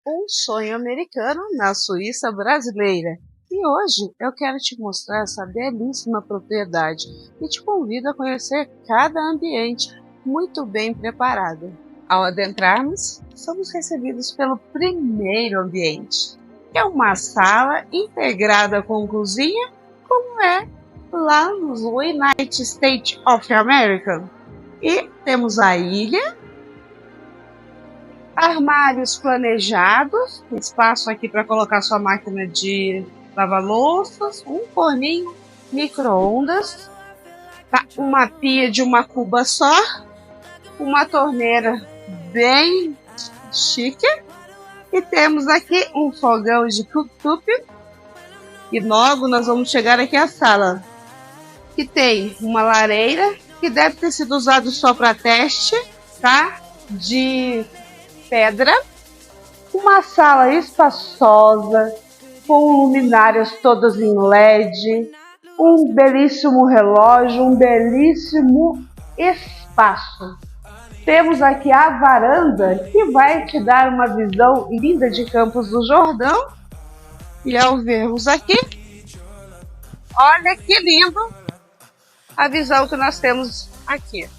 Um sonho americano na Suíça brasileira. E hoje eu quero te mostrar essa belíssima propriedade e te convido a conhecer cada ambiente muito bem preparado. Ao adentrarmos, somos recebidos pelo primeiro ambiente, que é uma sala integrada com cozinha, como é lá nos United States of America. E temos a ilha, armários planejados, espaço aqui para colocar sua máquina de lavar louças, um forninho, micro-ondas, tá? Uma pia de uma cuba só, uma torneira bem chique, e temos aqui um fogão de cooktop, e logo nós vamos chegar aqui à sala, que tem uma lareira, que deve ter sido usado só para teste, tá? De pedra, uma sala espaçosa, com luminárias todas em LED, um belíssimo relógio, um belíssimo espaço. Temos aqui a varanda, que vai te dar uma visão linda de Campos do Jordão. E ao vermos aqui, olha que lindo a visão que nós temos aqui.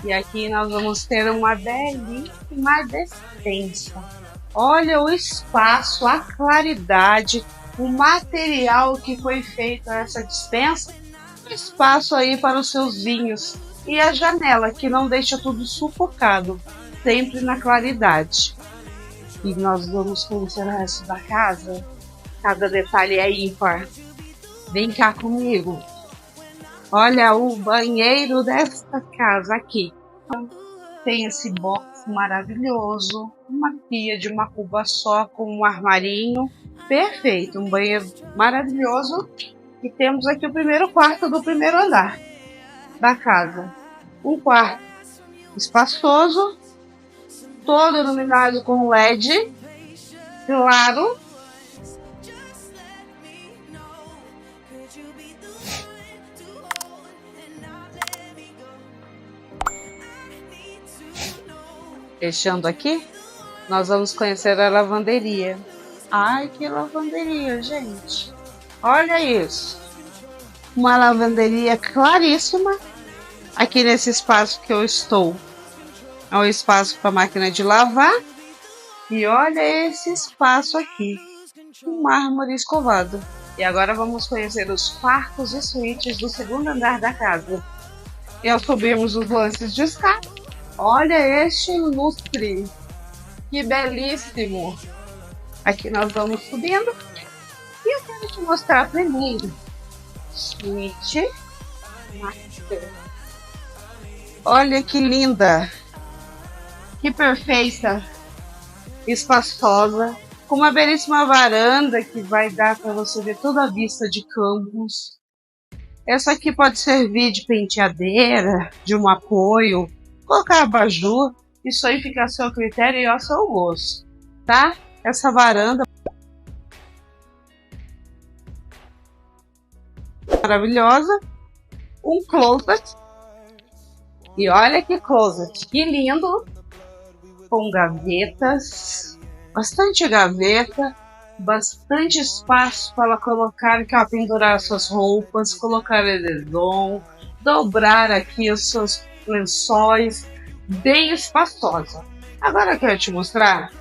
E aqui nós vamos ter uma belíssima despensa. Olha o espaço, a claridade, o material que foi feito essa despensa. Espaço aí para os seus vinhos. E a janela que não deixa tudo sufocado, sempre na claridade. E nós vamos conhecer o resto da casa. Cada detalhe é ímpar. Vem cá comigo. Olha o banheiro desta casa aqui. Tem esse box maravilhoso, uma pia de uma cuba só com um armarinho perfeito, um banheiro maravilhoso. E temos aqui o primeiro quarto do primeiro andar da casa. Um quarto espaçoso, todo iluminado com LED, claro. Fechando aqui, nós vamos conhecer a lavanderia. Ai, que lavanderia, gente! Olha isso! Uma lavanderia claríssima. Aqui nesse espaço que eu estou, é um espaço para máquina de lavar. E olha esse espaço aqui, um mármore escovado. E agora vamos conhecer os quartos e suítes do segundo andar da casa. E ao subirmos os lances de escada, olha este lustre, que belíssimo! Aqui nós vamos subindo e eu quero te mostrar primeiro suíte master. Olha que linda, que perfeita, espaçosa, com uma belíssima varanda que vai dar para você ver toda a vista de Campos. Essa aqui pode servir de penteadeira, de um apoio, colocar abajur, isso aí fica a seu critério e ao seu gosto, tá? Essa varanda maravilhosa, um closet, e olha que closet, que lindo, com gavetas, bastante gaveta, bastante espaço para colocar, pendurar suas roupas, colocar edredom, dobrar aqui os seus lençóis, bem espaçosa. Agora eu quero te mostrar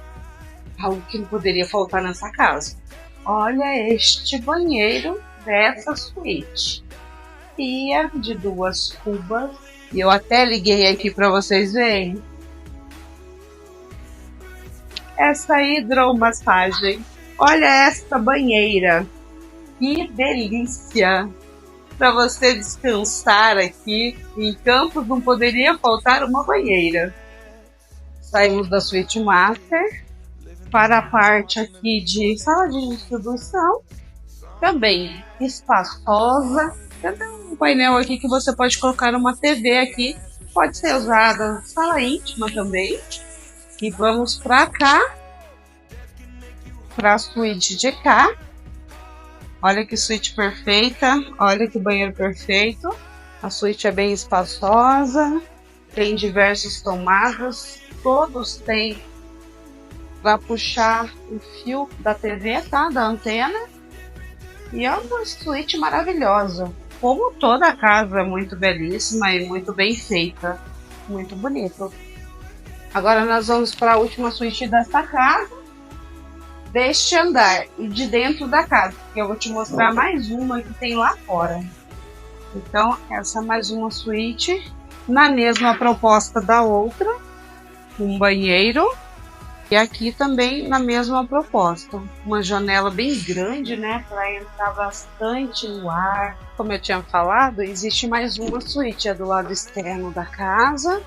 algo que não poderia faltar nessa casa. Olha este banheiro dessa suíte. Pia de 2 cubas. E eu até liguei aqui para vocês verem. Essa hidromassagem. Olha esta banheira. Que delícia! Para você descansar aqui em Campos, não poderia faltar uma banheira. Saímos da suíte master para a parte aqui de sala de distribuição, também espaçosa. Tem um painel aqui que você pode colocar uma TV aqui, pode ser usada sala íntima também. E vamos para cá, para a suíte de cá. Olha que suíte perfeita, olha que banheiro perfeito. A suíte é bem espaçosa, tem diversas tomadas, todos têm para puxar o fio da TV, tá? Da antena. E é uma suíte maravilhosa. Como toda a casa é muito belíssima e muito bem feita. Muito bonito. Agora nós vamos para a última suíte desta casa. Deste andar e de dentro da casa. Que eu vou te mostrar mais uma que tem lá fora. Então, essa é mais uma suíte. Na mesma proposta da outra. Um banheiro. E aqui também na mesma proposta, uma janela bem grande, né, para entrar bastante o ar. Como eu tinha falado, existe mais uma suíte do lado externo da casa,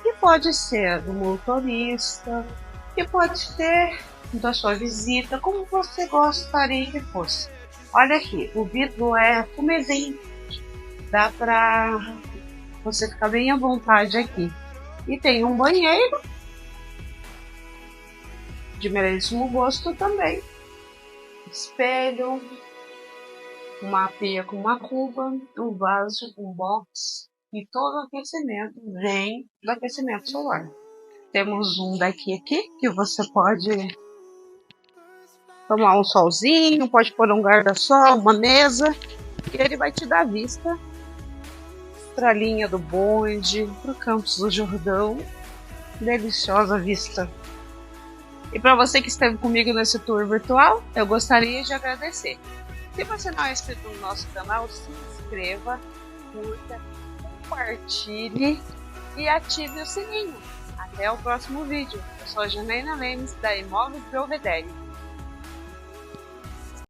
que pode ser do motorista, que pode ser da sua visita, como você gostaria que fosse. Olha aqui, o vidro é fumezinho, dá para você ficar bem à vontade aqui. E tem um banheiro de merecíssimo gosto também. Espelho, uma pia com uma cuba, um vaso, um box e todo o aquecimento vem do aquecimento solar. Temos um daqui aqui que você pode tomar um solzinho, pode pôr um guarda-sol, uma mesa e ele vai te dar vista para a linha do bonde, para o Campos do Jordão. Deliciosa vista. E para você que esteve comigo nesse tour virtual, eu gostaria de agradecer. Se você não é inscrito no nosso canal, se inscreva, curta, compartilhe e ative o sininho. Até o próximo vídeo. Eu sou a Janaína Lemes, da Imóveis Belvedere.